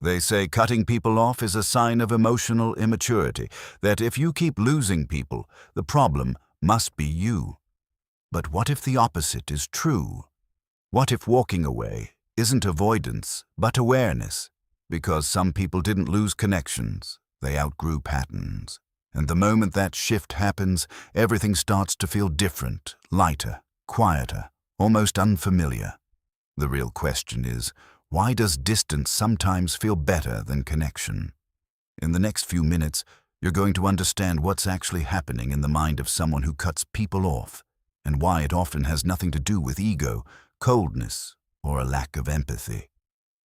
They say cutting people off is a sign of emotional immaturity, that if you keep losing people, the problem must be you. But what if the opposite is true? What if walking away isn't avoidance, but awareness? Because some people didn't lose connections, they outgrew patterns. And the moment that shift happens, everything starts to feel different, lighter, quieter, almost unfamiliar. The real question is, why does distance sometimes feel better than connection? In the next few minutes, you're going to understand what's actually happening in the mind of someone who cuts people off, and why it often has nothing to do with ego, coldness, or a lack of empathy.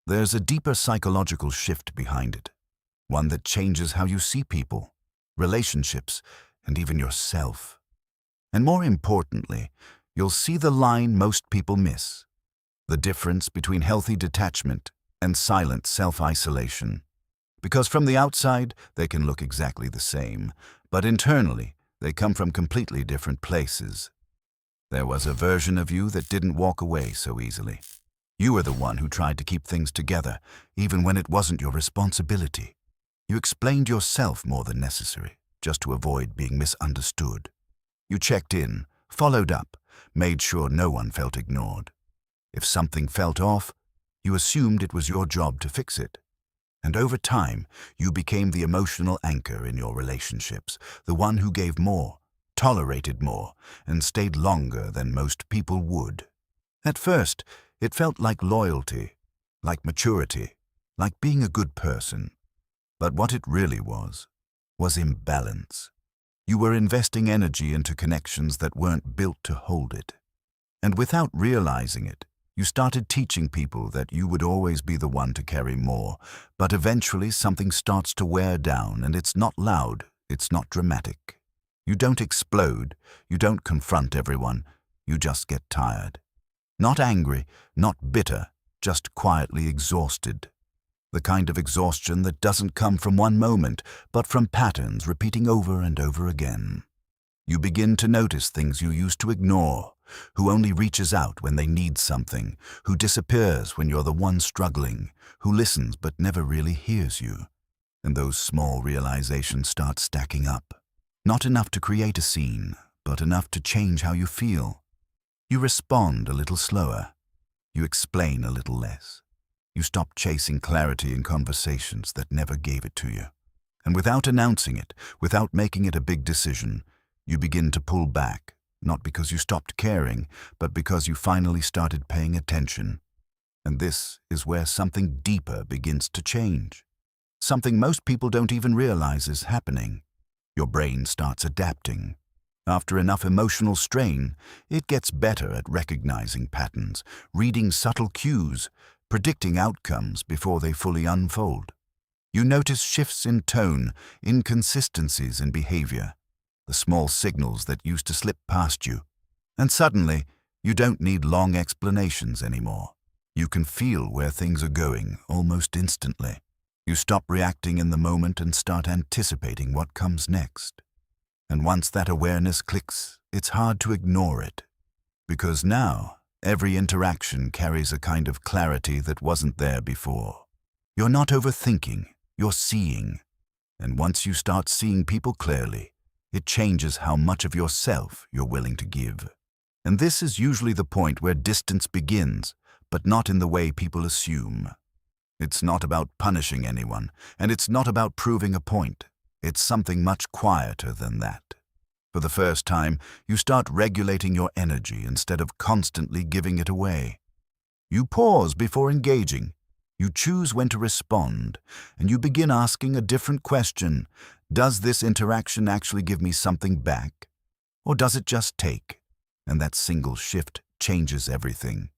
There's a deeper psychological shift behind it, one that changes how you see people, relationships, and even yourself. And more importantly, you'll see the line most people miss, the difference between healthy detachment and silent self-isolation. Because from the outside, they can look exactly the same, but internally, they come from completely different places. There was a version of you that didn't walk away so easily. You were the one who tried to keep things together, even when it wasn't your responsibility. You explained yourself more than necessary, just to avoid being misunderstood. You checked in, followed up, made sure no one felt ignored. If something felt off, you assumed it was your job to fix it. And over time, you became the emotional anchor in your relationships, the one who gave more, tolerated more, and stayed longer than most people would. At first, it felt like loyalty, like maturity, like being a good person. But what it really was imbalance. You were investing energy into connections that weren't built to hold it. And without realizing it, you started teaching people that you would always be the one to carry more, but eventually something starts to wear down, and it's not loud, it's not dramatic. You don't explode, you don't confront everyone, you just get tired. Not angry, not bitter, just quietly exhausted. The kind of exhaustion that doesn't come from one moment, but from patterns repeating over and over again. You begin to notice things you used to ignore, who only reaches out when they need something, who disappears when you're the one struggling, who listens but never really hears you. And those small realizations start stacking up. Not enough to create a scene, but enough to change how you feel. You respond a little slower. You explain a little less. You stop chasing clarity in conversations that never gave it to you. And without announcing it, without making it a big decision, you begin to pull back, not because you stopped caring, but because you finally started paying attention. And this is where something deeper begins to change. Something most people don't even realize is happening. Your brain starts adapting. After enough emotional strain, it gets better at recognizing patterns, reading subtle cues, predicting outcomes before they fully unfold. You notice shifts in tone, inconsistencies in behavior, the small signals that used to slip past you. And suddenly, you don't need long explanations anymore. You can feel where things are going almost instantly. You stop reacting in the moment and start anticipating what comes next. And once that awareness clicks, it's hard to ignore it. Because now, every interaction carries a kind of clarity that wasn't there before. You're not overthinking, you're seeing. And once you start seeing people clearly, it changes how much of yourself you're willing to give. And this is usually the point where distance begins, but not in the way people assume. It's not about punishing anyone, and it's not about proving a point. It's something much quieter than that. For the first time, you start regulating your energy instead of constantly giving it away. You pause before engaging. You choose when to respond, and you begin asking a different question. Does this interaction actually give me something back? Or does it just take? And that single shift changes everything.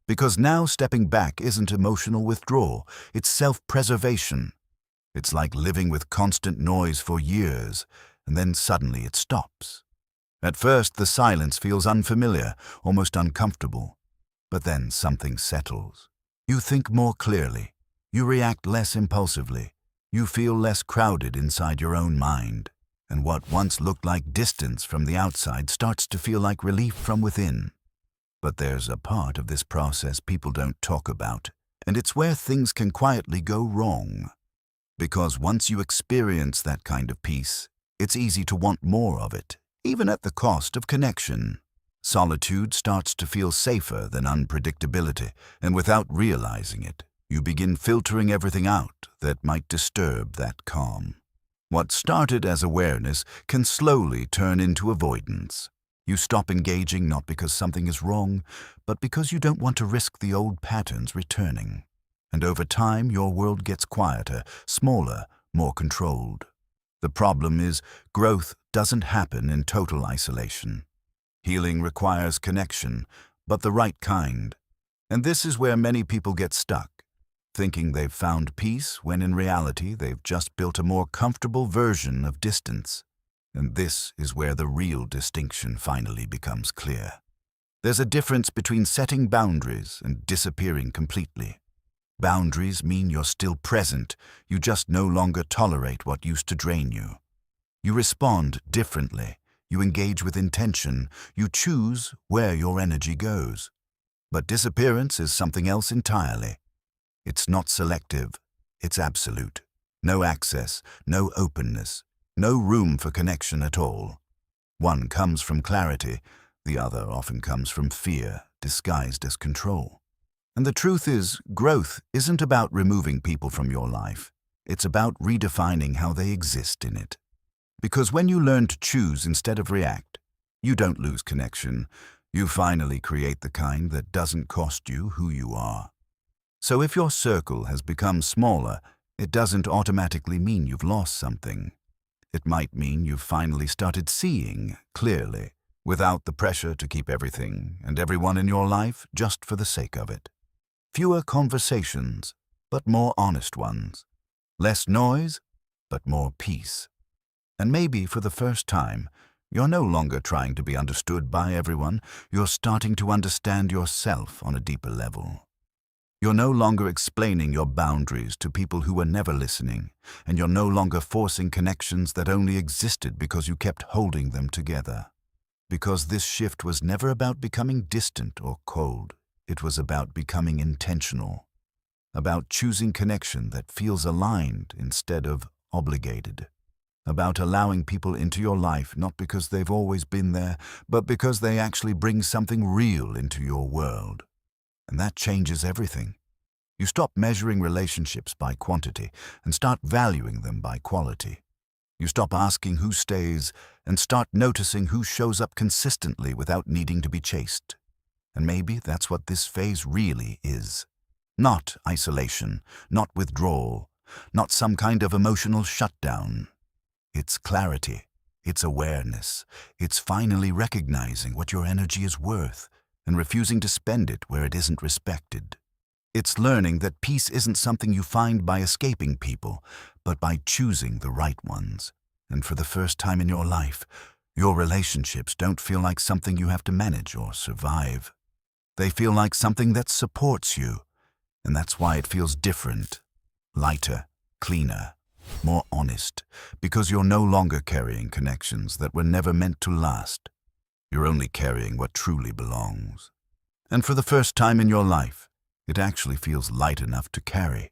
Because now stepping back isn't emotional withdrawal, it's self-preservation. It's like living with constant noise for years, and then suddenly it stops. At first, the silence feels unfamiliar, almost uncomfortable. But then something settles. You think more clearly. You react less impulsively. You feel less crowded inside your own mind. And what once looked like distance from the outside starts to feel like relief from within. But there's a part of this process people don't talk about: And it's where things can quietly go wrong. Because once you experience that kind of peace, it's easy to want more of it, even at the cost of connection. Solitude starts to feel safer than unpredictability, and without realizing it, you begin filtering everything out that might disturb that calm. What started as awareness can slowly turn into avoidance. You stop engaging not because something is wrong, but because you don't want to risk the old patterns returning. And over time, your world gets quieter, smaller, more controlled. The problem is, growth doesn't happen in total isolation. Healing requires connection, but the right kind. And this is where many people get stuck, thinking they've found peace when in reality they've just built a more comfortable version of distance. And this is where the real distinction finally becomes clear. There's a difference between setting boundaries and disappearing completely. Boundaries mean you're still present, you just no longer tolerate what used to drain you. You respond differently, you engage with intention, you choose where your energy goes. But disappearance is something else entirely. It's not selective, it's absolute. No access, no openness, no room for connection at all. One comes from clarity, the other often comes from fear, disguised as control. And the truth is, growth isn't about removing people from your life. It's about redefining how they exist in it. Because when you learn to choose instead of react, you don't lose connection. You finally create the kind that doesn't cost you who you are. So if your circle has become smaller, it doesn't automatically mean you've lost something. It might mean you've finally started seeing clearly, without the pressure to keep everything and everyone in your life just for the sake of it. Fewer conversations, but more honest ones. Less noise, but more peace. And maybe for the first time, you're no longer trying to be understood by everyone, you're starting to understand yourself on a deeper level. You're no longer explaining your boundaries to people who were never listening, and you're no longer forcing connections that only existed because you kept holding them together. Because this shift was never about becoming distant or cold. It was about becoming intentional, about choosing connection that feels aligned instead of obligated, about allowing people into your life not because they've always been there, but because they actually bring something real into your world. And that changes everything. You stop measuring relationships by quantity and start valuing them by quality. You stop asking who stays and start noticing who shows up consistently without needing to be chased. And maybe that's what this phase really is. Not isolation, not withdrawal, not some kind of emotional shutdown. It's clarity, it's awareness, it's finally recognizing what your energy is worth and refusing to spend it where it isn't respected. It's learning that peace isn't something you find by escaping people, but by choosing the right ones. And for the first time in your life, your relationships don't feel like something you have to manage or survive. They feel like something that supports you, and that's why it feels different, lighter, cleaner, more honest, because you're no longer carrying connections that were never meant to last. You're only carrying what truly belongs. And for the first time in your life, it actually feels light enough to carry.